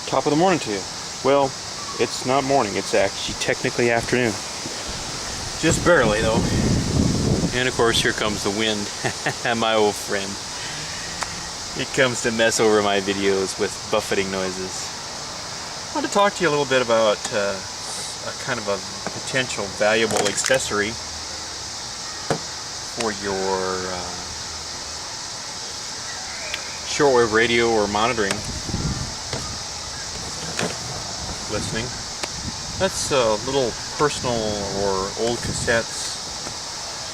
Top of the morning to you. Well, it's not morning, it's actually technically afternoon. Just barely though. And of course here comes the wind, my old friend. It comes to mess over my videos with buffeting noises. I want to talk to you a little bit about a kind of a potential valuable accessory for your shortwave radio or monitoring listening. That's little personal or old cassettes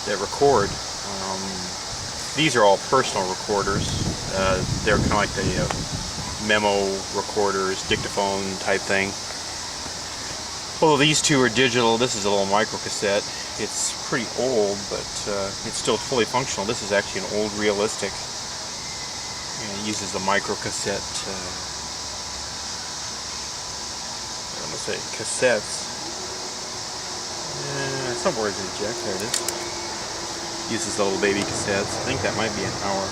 that record. These are all personal recorders. They're kind of like the memo recorders, dictaphone type thing. Although these two are digital, this is a little micro cassette. It's pretty old, but it's still fully functional. This is actually an old realistic. And it uses the micro cassette. I'm gonna say cassettes. Somewhere is a jack. There it is. Uses the little baby cassettes. I think that might be an hour.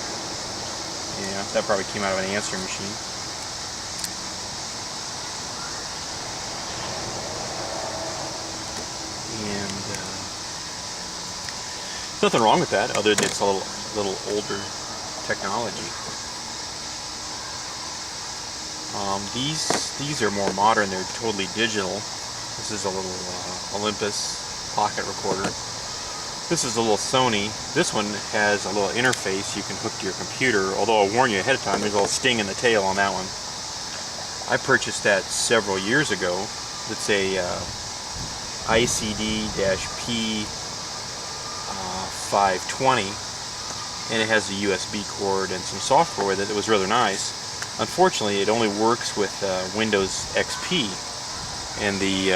Yeah, that probably came out of an answering machine. And there's nothing wrong with that, other than it's a little older technology. These are more modern. They're totally digital. This is a little Olympus pocket recorder. This is a little Sony. This one has a little interface you can hook to your computer, although I'll warn you ahead of time, there's a little sting in the tail on that one. I purchased that several years ago. It's a ICD-P 520, and it has a USB cord and some software with it. It was rather nice. Unfortunately, it only works with Windows XP, and the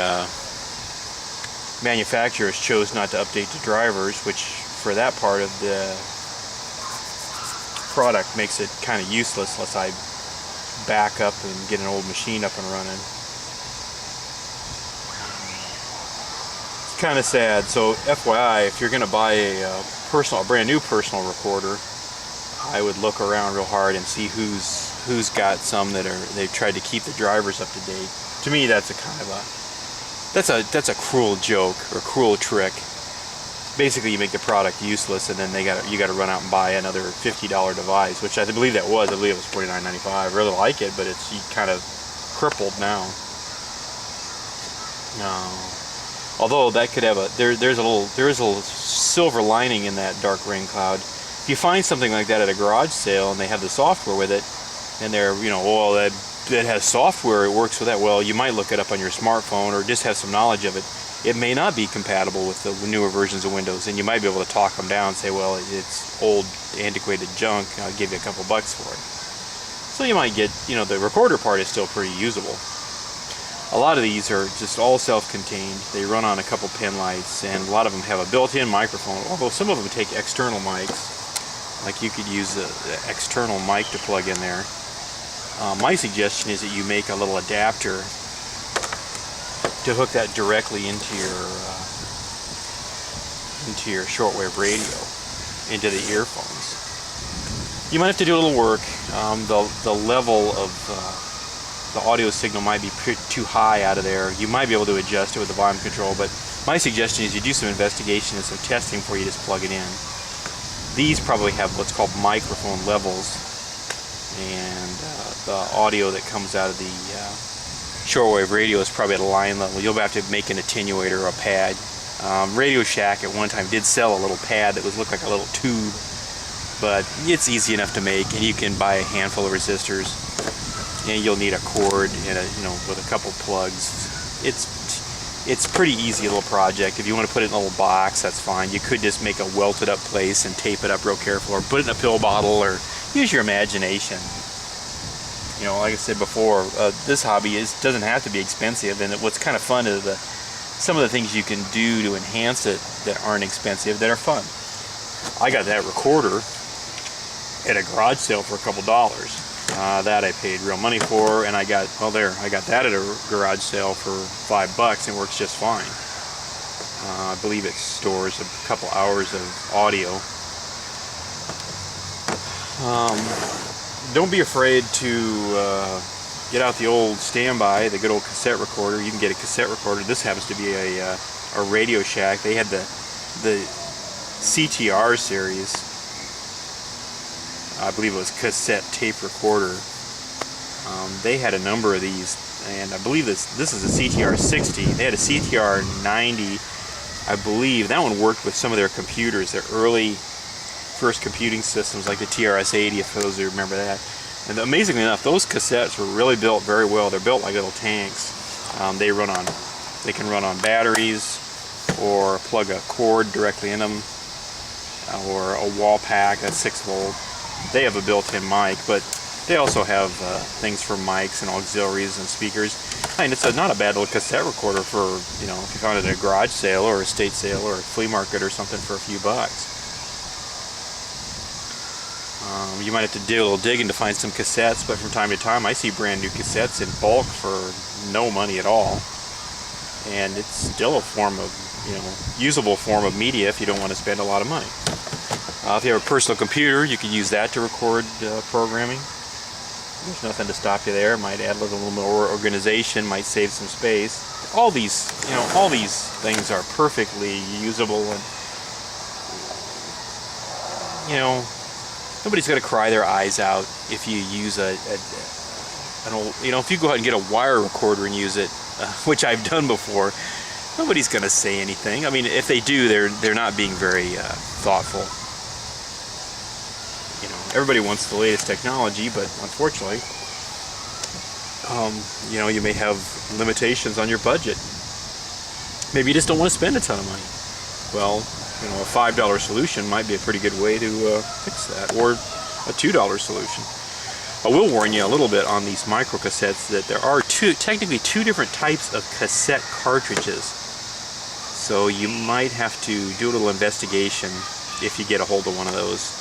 manufacturers chose not to update the drivers, which for that part of the product makes it kind of useless unless I back up and get an old machine up and running. It's kind of sad. So FYI, if you're going to buy a brand new personal recorder, I would look around real hard and see who's got some they've tried to keep the drivers up to date. To me, that's a kind of that's a cruel joke or cruel trick. Basically, you make the product useless, and then you got to run out and buy another $50 device, which I believe that was. I believe it was $49.95. I really like it, but it's kind of crippled now. Although that could have there is a little silver lining in that dark rain cloud. If you find something like that at a garage sale and they have the software with it, and they're well, that has software, it works with that. Well, you might look it up on your smartphone or just have some knowledge of it. It may not be compatible with the newer versions of Windows, and you might be able to talk them down and say, well, it's old, antiquated junk, I'll give you a couple bucks for it. So you might get, the recorder part is still pretty usable. A lot of these are just all self-contained. They run on a couple pin lights, and a lot of them have a built-in microphone, although some of them take external mics. Like you could use an external mic to plug in there. My suggestion is that you make a little adapter to hook that directly into your shortwave radio, into the earphones. You might have to do a little work. The level of the audio signal might be too high out of there. You might be able to adjust it with the volume control, but my suggestion is you do some investigation and some testing before you just plug it in. These probably have what's called microphone levels, and the audio that comes out of the shortwave radio is probably at a line level. You'll have to make an attenuator or a pad. Radio Shack at one time did sell a little pad that looked like a little tube, but it's easy enough to make, and you can buy a handful of resistors, and you'll need a cord and with a couple plugs. It's pretty easy little project. If you want to put it in a little box, that's fine. You could just make a welted up place and tape it up real careful, or put it in a pill bottle, or use your imagination. Like I said before, this hobby doesn't have to be expensive, and what's kind of fun is some of the things you can do to enhance it that aren't expensive that are fun. I got that recorder at a garage sale for a couple dollars. That I paid real money for, and I got that at a garage sale for $5, and it works just fine. I believe it stores a couple hours of audio. Don't be afraid to get out the old standby, the good old cassette recorder. You can get a cassette recorder. This happens to be a Radio Shack. They had the CTR series. I believe it was cassette tape recorder. They had a number of these, and I believe this is a CTR 60. They had a CTR 90, I believe. That one worked with some of their computers, their early first computing systems like the TRS 80, if those of you remember that. And amazingly enough, those cassettes were really built very well. They're built like little tanks. They can run on batteries, or plug a cord directly in them, or a wall pack that's 6 volt. They have a built-in mic, but they also have things for mics and auxiliaries and speakers. And it's not a bad little cassette recorder for, you know, if you found it at a garage sale or a estate sale or a flea market or something for a few bucks. You might have to do a little digging to find some cassettes, but from time to time I see brand new cassettes in bulk for no money at all. And it's still a form of, you know, usable form of media if you don't want to spend a lot of money. If you have a personal computer, you can use that to record programming. There's nothing to stop you there. Might add a little more organization, might save some space. All these, you know, all these things are perfectly usable, and you know, nobody's going to cry their eyes out if you use an old, you know, if you go out and get a wire recorder and use it, which I've done before. Nobody's going to say anything. I mean, if they do, they're not being very thoughtful. You know, everybody wants the latest technology, but unfortunately, you know, you may have limitations on your budget. Maybe you just don't want to spend a ton of money. Well, you know, a $5 solution might be a pretty good way to fix that, or a $2 solution. I will warn you a little bit on these microcassettes that there are technically two different types of cassette cartridges. So you might have to do a little investigation if you get a hold of one of those.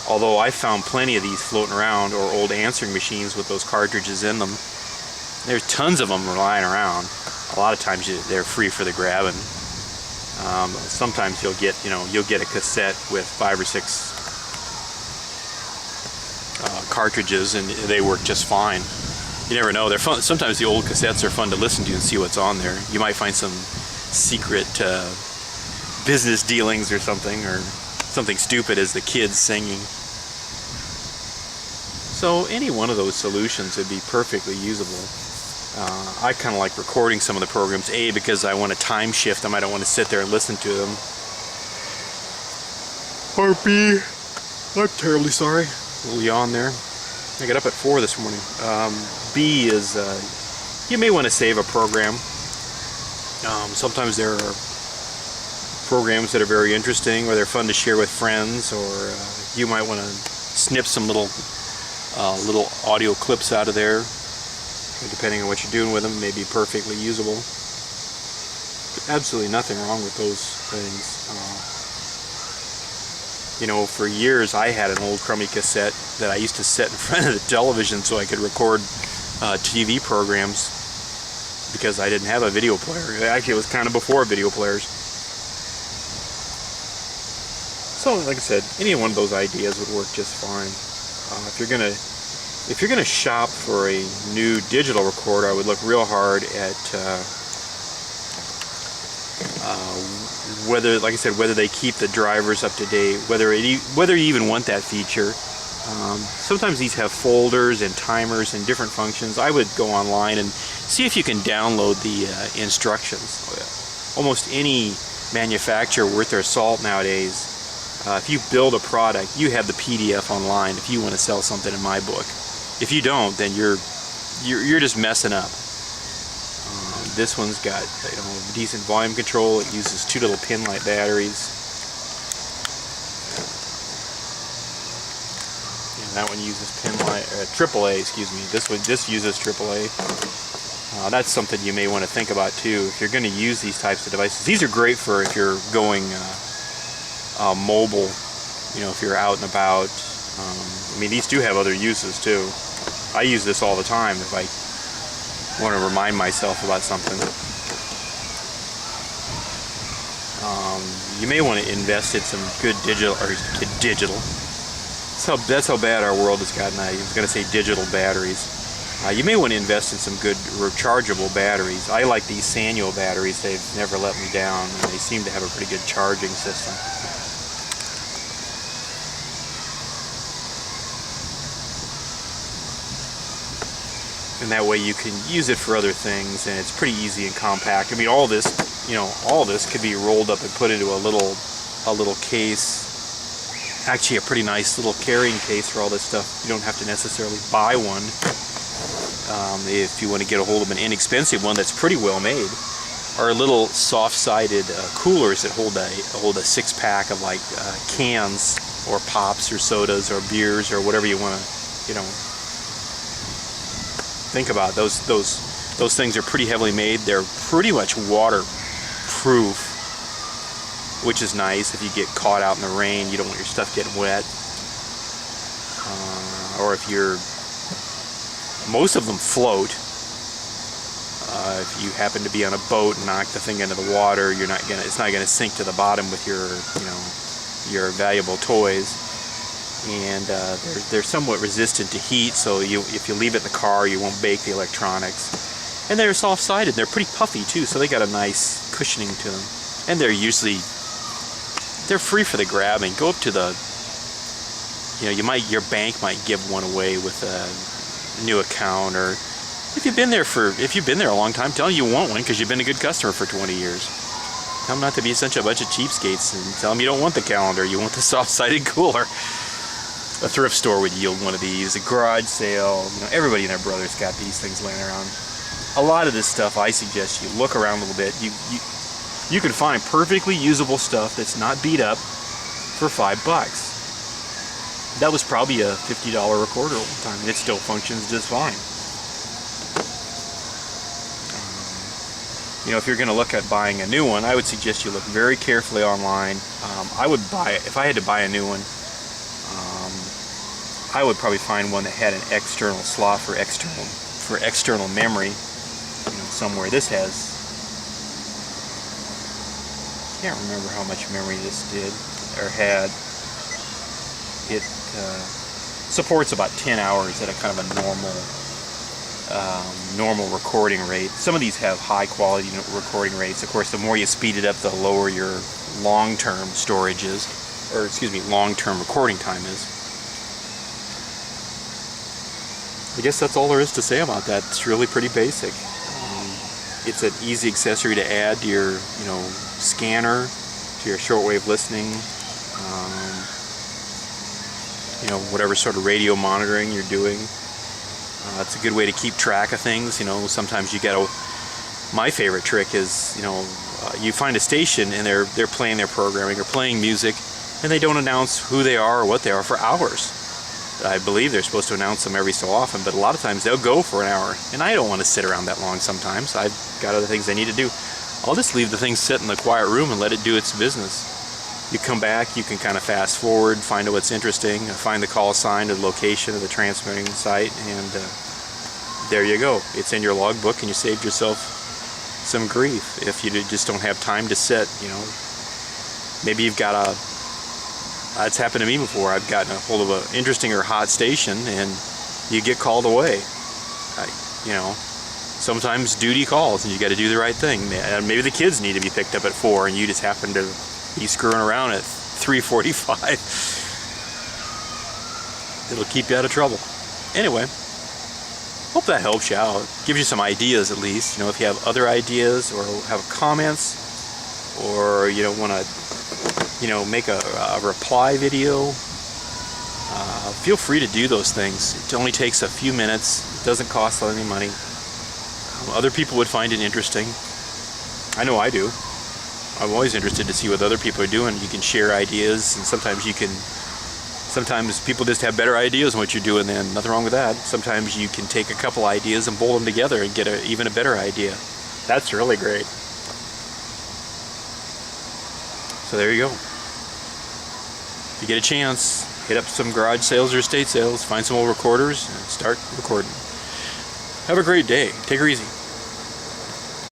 Although I found plenty of these floating around, or old answering machines with those cartridges in them. There's tons of them lying around. A lot of times they're free for the grabbing. Sometimes you'll get a cassette with 5 or 6 cartridges, and they work just fine. You never know. They're fun. Sometimes the old cassettes are fun to listen to and see what's on there. You might find some secret business dealings or something stupid as the kids singing. So any one of those solutions would be perfectly usable. I kind of like recording some of the programs, A, because I want to time shift them. I don't want to sit there and listen to them. Or B, I'm terribly sorry. A little yawn there. I got up at 4 this morning. B is, you may want to save a program. Sometimes there are programs that are very interesting, or they're fun to share with friends, or you might want to snip some little audio clips out of there. Depending on what you're doing with them, may be perfectly usable. Absolutely nothing wrong with those things. You know, for years I had an old crummy cassette that I used to set in front of the television so I could record TV programs, because I didn't have a video player. Actually, it was kind of before video players. So, like I said, any one of those ideas would work just fine. If you're gonna shop for a new digital recorder, I would look real hard at whether, like I said, whether they keep the drivers up to date, whether you even want that feature. Sometimes these have folders and timers and different functions. I would go online and see if you can download the instructions. Almost any manufacturer worth their salt nowadays, if you build a product, you have the PDF online if you want to sell something in my book. If you don't, then you're just messing up. This one's got, you know, decent volume control. It uses 2 little pin-light batteries. And that one uses AAA, excuse me. This uses AAA. That's something you may want to think about too if you're going to use these types of devices. These are great for if you're going mobile. You know, if you're out and about. I mean, these do have other uses too. I use this all the time if I want to remind myself about something. You may want to invest in some good digital. That's how bad our world has gotten. I was going to say digital batteries. You may want to invest in some good rechargeable batteries. I like these Sanyo batteries. They've never let me down, and they seem to have a pretty good charging system. And that way you can use it for other things, and it's pretty easy and compact. I mean, all this, all this could be rolled up and put into a little case. Actually, a pretty nice little carrying case for all this stuff. You don't have to necessarily buy one. If you want to get a hold of an inexpensive one that's pretty well made, are little soft-sided coolers that hold a six-pack of like cans or pops or sodas or beers or whatever you want to, think about. Those things are pretty heavily made. They're pretty much waterproof, which is nice. If you get caught out in the rain, you don't want your stuff getting wet. Or if most of them float. If you happen to be on a boat and knock the thing into the water, it's not gonna sink to the bottom with your valuable toys. And they're somewhat resistant to heat, so if you leave it in the car, you won't bake the electronics. And they're soft-sided. They're pretty puffy too, so they got a nice cushioning to them. And they're free for the grabbing. Go up to the, your bank might give one away with a new account, or if you've been there a long time, tell them you want one because you've been a good customer for 20 years. Tell them not to be such a bunch of cheapskates, and tell them you don't want the calendar, you want the soft-sided cooler. A thrift store would yield one of these, a garage sale, everybody and their brother's got these things laying around. A lot of this stuff, I suggest you look around a little bit. You can find perfectly usable stuff that's not beat up for $5. That was probably a $50 recorder at one time, and it still functions just fine. If you're going to look at buying a new one, I would suggest you look very carefully online. If I had to buy a new one, I would probably find one that had an external slot for external memory, somewhere. This has, I can't remember how much memory this did or had. It supports about 10 hours at a kind of a normal recording rate. Some of these have high quality recording rates. Of course, the more you speed it up, the lower your long-term storage is, or long-term recording time is. I guess that's all there is to say about that. It's really pretty basic. It's an easy accessory to add to your, scanner, to your shortwave listening, whatever sort of radio monitoring you're doing. It's a good way to keep track of things. Sometimes you get my favorite trick is, you find a station and they're playing their programming or playing music, and they don't announce who they are or what they are for hours. I believe they're supposed to announce them every so often, but a lot of times they'll go for an hour, and I don't want to sit around that long sometimes. I've got other things I need to do. I'll just leave the thing sit in the quiet room and let it do its business. You come back, you can kind of fast forward, find out what's interesting, find the call sign or the location of the transmitting site, and there you go. It's in your logbook, and you saved yourself some grief if you just don't have time to sit. Maybe you've got it's happened to me before. I've gotten a hold of an interesting or hot station, and you get called away. Sometimes duty calls, and you got to do the right thing. Maybe the kids need to be picked up at 4, and you just happen to be screwing around at 3:45. It'll keep you out of trouble. Anyway, hope that helps you out. Gives you some ideas at least. If you have other ideas or have comments, or want to make a reply video, feel free to do those things. It only takes a few minutes. It doesn't cost any money. Other people would find it interesting. I know I do. I'm always interested to see what other people are doing. You can share ideas, and sometimes people just have better ideas than what you're doing, and nothing wrong with that. Sometimes you can take a couple ideas and bolt them together and get even a better idea. That's really great. So there you go. If you get a chance, hit up some garage sales or estate sales, find some old recorders, and start recording. Have a great day. Take her easy.